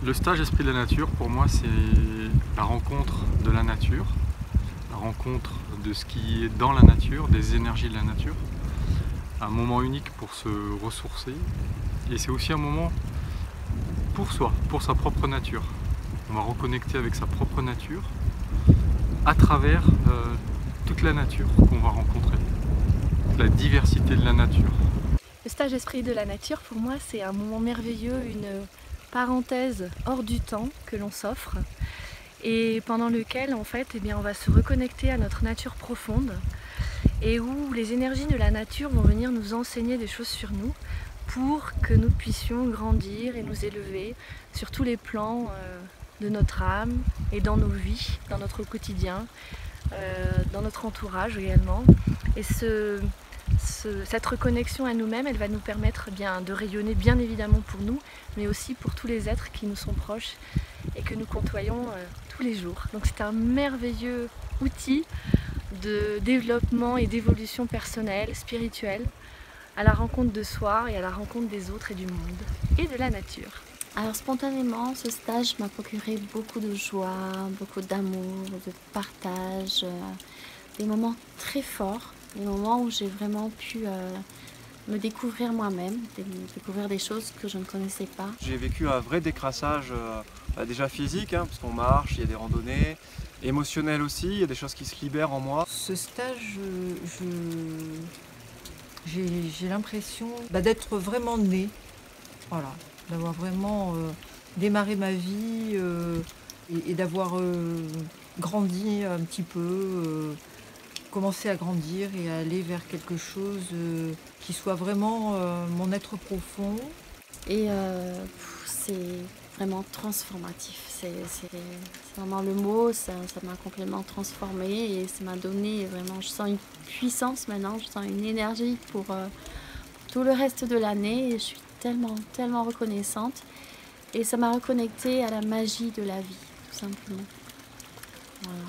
Le stage Esprit de la Nature, pour moi, c'est la rencontre de la nature, la rencontre de ce qui est dans la nature, des énergies de la nature. Un moment unique pour se ressourcer. Et c'est aussi un moment pour soi, pour sa propre nature. On va reconnecter avec sa propre nature à travers toute la nature qu'on va rencontrer. La diversité de la nature. Le stage Esprit de la Nature, pour moi, c'est un moment merveilleux, une parenthèse hors du temps que l'on s'offre et pendant lequel, en fait, on va se reconnecter à notre nature profonde et où les énergies de la nature vont venir nous enseigner des choses sur nous pour que nous puissions grandir et nous élever sur tous les plans de notre âme et dans nos vies, dans notre quotidien, dans notre entourage également. Et cette reconnexion à nous-mêmes, elle va nous permettre de rayonner bien évidemment pour nous, mais aussi pour tous les êtres qui nous sont proches et que nous côtoyons tous les jours. Donc c'est un merveilleux outil de développement et d'évolution personnelle, spirituelle, à la rencontre de soi et à la rencontre des autres et du monde et de la nature. Alors spontanément, ce stage m'a procuré beaucoup de joie, beaucoup d'amour, de partage, des moments très forts, des moments où j'ai vraiment pu me découvrir moi-même, découvrir des choses que je ne connaissais pas. J'ai vécu un vrai décrassage déjà physique, parce qu'on marche, il y a des randonnées, émotionnel aussi, il y a des choses qui se libèrent en moi. Ce stage, j'ai l'impression d'être vraiment née, voilà, d'avoir vraiment démarré ma vie et d'avoir grandi un petit peu, commencé à grandir et à aller vers quelque chose qui soit vraiment mon être profond. Et c'est vraiment transformatif, c'est vraiment le mot, ça m'a complètement transformée et ça m'a donné vraiment, je sens une puissance maintenant, je sens une énergie pour tout le reste de l'année et je suis tellement reconnaissante et ça m'a reconnectée à la magie de la vie, tout simplement. Voilà.